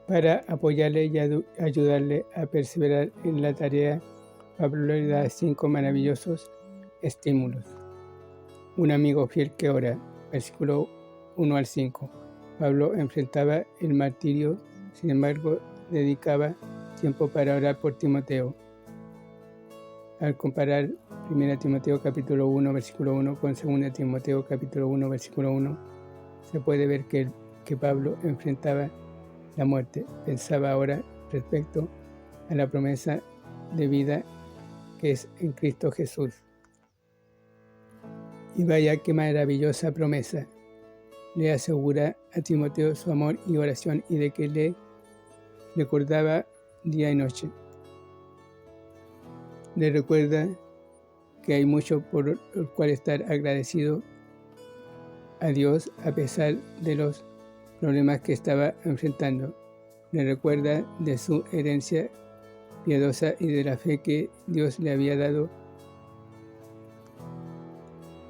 Para apoyarle y ayudarle a perseverar en la tarea, Pablo le da 5 maravillosos estímulos. Un amigo fiel que ora, versículo 1 al 5. Pablo enfrentaba el martirio, sin embargo, dedicaba tiempo para orar por Timoteo. Al comparar 1 Timoteo capítulo 1, versículo 1 con 2 Timoteo capítulo 1, versículo 1, se puede ver que Pablo enfrentaba la muerte. Pensaba ahora respecto a la promesa de vida que es en Cristo Jesús. Y vaya qué maravillosa promesa. Le asegura a Timoteo su amor y oración y de que le recordaba día y noche. Le recuerda que hay mucho por el cual estar agradecido a Dios a pesar de los problemas que estaba enfrentando. Le recuerda de su herencia piadosa y de la fe que Dios le había dado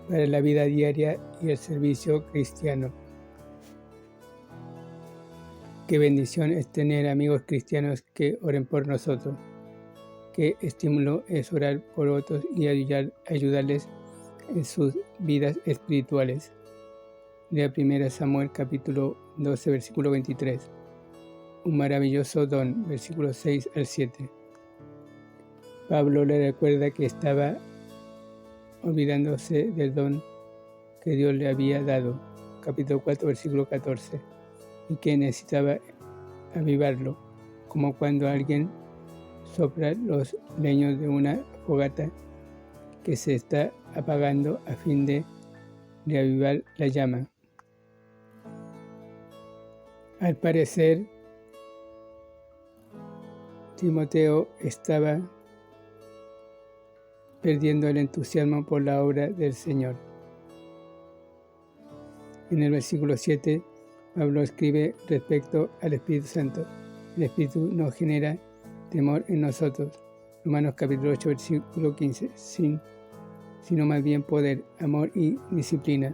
para la vida diaria y el servicio cristiano. Qué bendición es tener amigos cristianos que oren por nosotros. Qué estímulo es orar por otros y ayudarles en sus vidas espirituales. Lea 1 Samuel capítulo 12, versículo 23. Un maravilloso don, versículos 6 al 7. Pablo le recuerda que estaba olvidándose del don que Dios le había dado, capítulo 4, versículo 14, y que necesitaba avivarlo, como cuando alguien sopla los leños de una fogata que se está apagando a fin de reavivar la llama. Al parecer, Timoteo estaba perdiendo el entusiasmo por la obra del Señor. En el versículo 7, Pablo escribe respecto al Espíritu Santo. El Espíritu no genera temor en nosotros. Romanos capítulo 8, versículo 15. Sino más bien poder, amor y disciplina.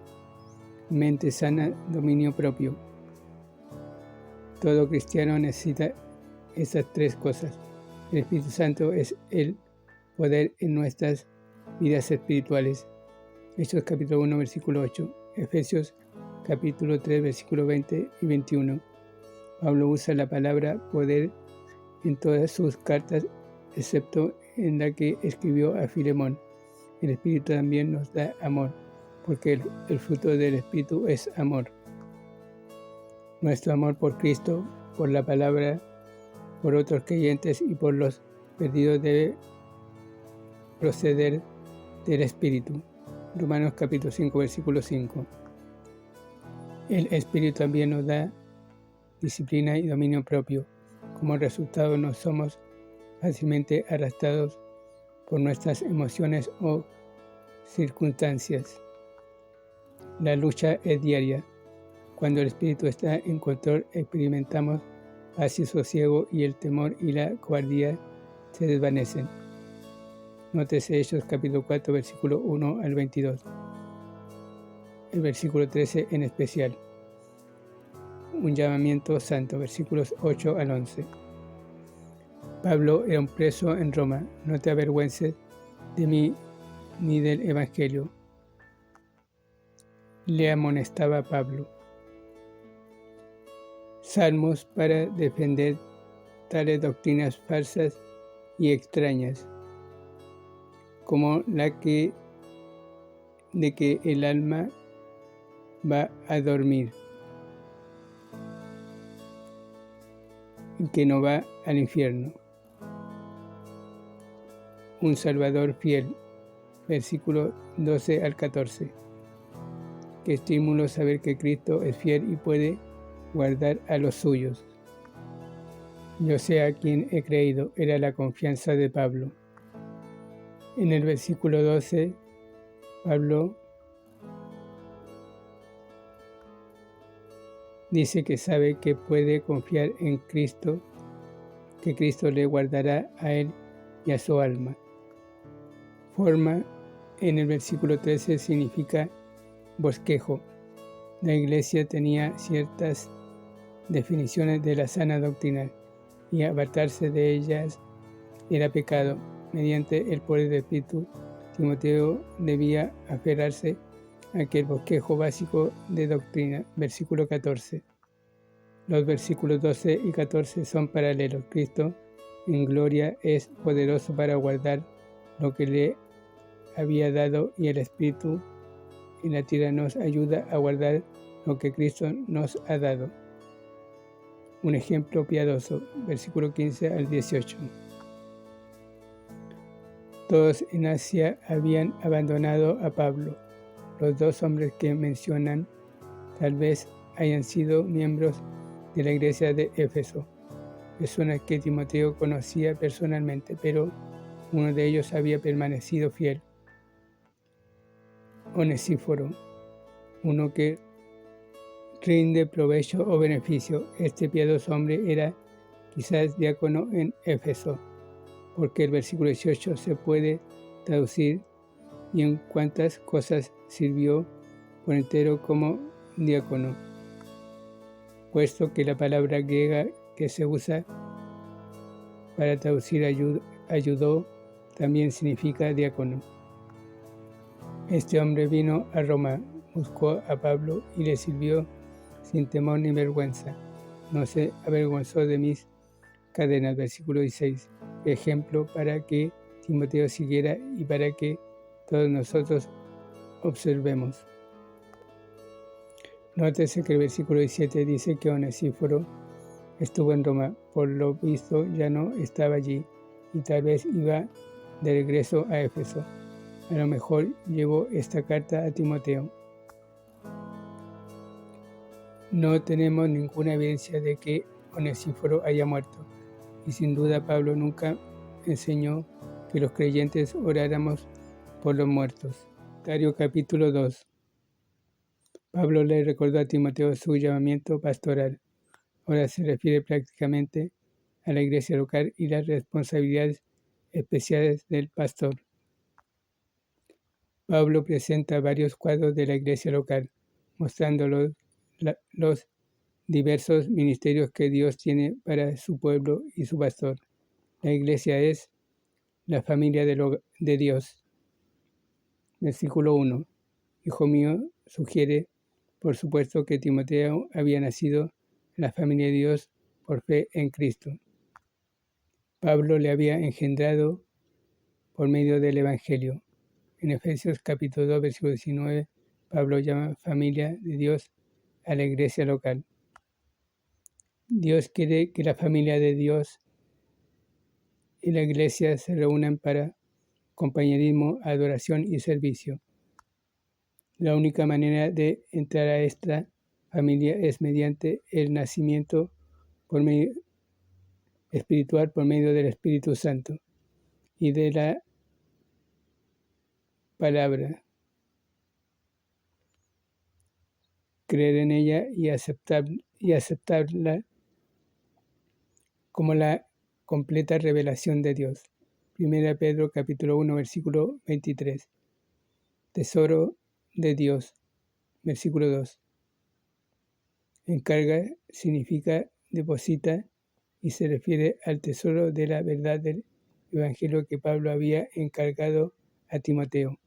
Mente sana, dominio propio. Todo cristiano necesita esas 3 cosas. El Espíritu Santo es el poder en nuestras vidas espirituales. Hechos capítulo 1, versículo 8. Efesios capítulo 3, versículo 20 y 21. Pablo usa la palabra poder en todas sus cartas, excepto en la que escribió a Filemón. El Espíritu también nos da amor, porque el fruto del Espíritu es amor. Nuestro amor por Cristo, por la palabra, por otros creyentes y por los perdidos debe proceder del Espíritu. Romanos capítulo 5, versículo 5. El Espíritu también nos da disciplina y dominio propio. Como resultado no somos fácilmente arrastrados por nuestras emociones o circunstancias. La lucha es diaria. Cuando el Espíritu está en control, experimentamos paz y sosiego y el temor y la cobardía se desvanecen. Nótese Hechos capítulo 4, versículo 1 al 22. El versículo 13 en especial. Un llamamiento santo, versículos 8 al 11. Pablo era un preso en Roma. No te avergüences de mí ni del Evangelio. Le amonestaba a Pablo. Salmos para defender tales doctrinas falsas y extrañas, como la de que el alma va a dormir y que no va al infierno. Un Salvador fiel, versículo 12 al 14. Qué estímulo saber que Cristo es fiel y puede guardar a los suyos. Yo sé a quien he creído, era la confianza de Pablo. En el versículo 12, Pablo dice que sabe que puede confiar en Cristo, que Cristo le guardará a él y a su alma. Forma en el versículo 13 significa bosquejo. La iglesia tenía ciertas definiciones de la sana doctrina, y apartarse de ellas era pecado. Mediante el poder del Espíritu, Timoteo debía aferrarse a aquel bosquejo básico de doctrina. Versículo 14. Los versículos 12 y 14 son paralelos. Cristo en gloria es poderoso para guardar lo que le había dado, y el Espíritu en la tierra nos ayuda a guardar lo que Cristo nos ha dado. Un ejemplo piadoso, versículo 15 al 18. Todos en Asia habían abandonado a Pablo. Los dos hombres que mencionan tal vez hayan sido miembros de la iglesia de Éfeso, personas que Timoteo conocía personalmente, pero uno de ellos había permanecido fiel. Onesíforo, uno que rinde provecho o beneficio. Este piadoso hombre era quizás diácono en Éfeso, porque el versículo 18 se puede traducir y en cuántas cosas sirvió por entero como diácono, puesto que la palabra griega que se usa para traducir ayudó también significa diácono. Este hombre vino a Roma, buscó a Pablo y le sirvió sin temor ni vergüenza. No se avergonzó de mis cadenas. Versículo 16. Ejemplo para que Timoteo siguiera y para que todos nosotros observemos. Nótese que el versículo 17 dice que Onesíforo estuvo en Roma. Por lo visto ya no estaba allí y tal vez iba de regreso a Éfeso. A lo mejor llevó esta carta a Timoteo. No tenemos ninguna evidencia de que Onesíforo haya muerto, y sin duda Pablo nunca enseñó que los creyentes oráramos por los muertos. Comentario capítulo 2. Pablo le recordó a Timoteo su llamamiento pastoral. Ahora se refiere prácticamente a la iglesia local y las responsabilidades especiales del pastor. Pablo presenta varios cuadros de la iglesia local, mostrando los diversos ministerios que Dios tiene para su pueblo y su pastor. La iglesia es la familia de Dios. Versículo 1. Hijo mío, sugiere, por supuesto, que Timoteo había nacido en la familia de Dios por fe en Cristo. Pablo le había engendrado por medio del Evangelio. En Efesios capítulo 2, versículo 19, Pablo llama familia de Dios a la iglesia local. Dios quiere que la familia de Dios y la iglesia se reúnan para compañerismo, adoración y servicio. La única manera de entrar a esta familia es mediante el nacimiento espiritual por medio del Espíritu Santo y de la palabra. Creer en ella y aceptarla como la completa revelación de Dios. 1 Pedro capítulo 1, versículo 23. Tesoro de Dios. Versículo 2. Encarga significa deposita y se refiere al tesoro de la verdad del Evangelio que Pablo había encargado a Timoteo.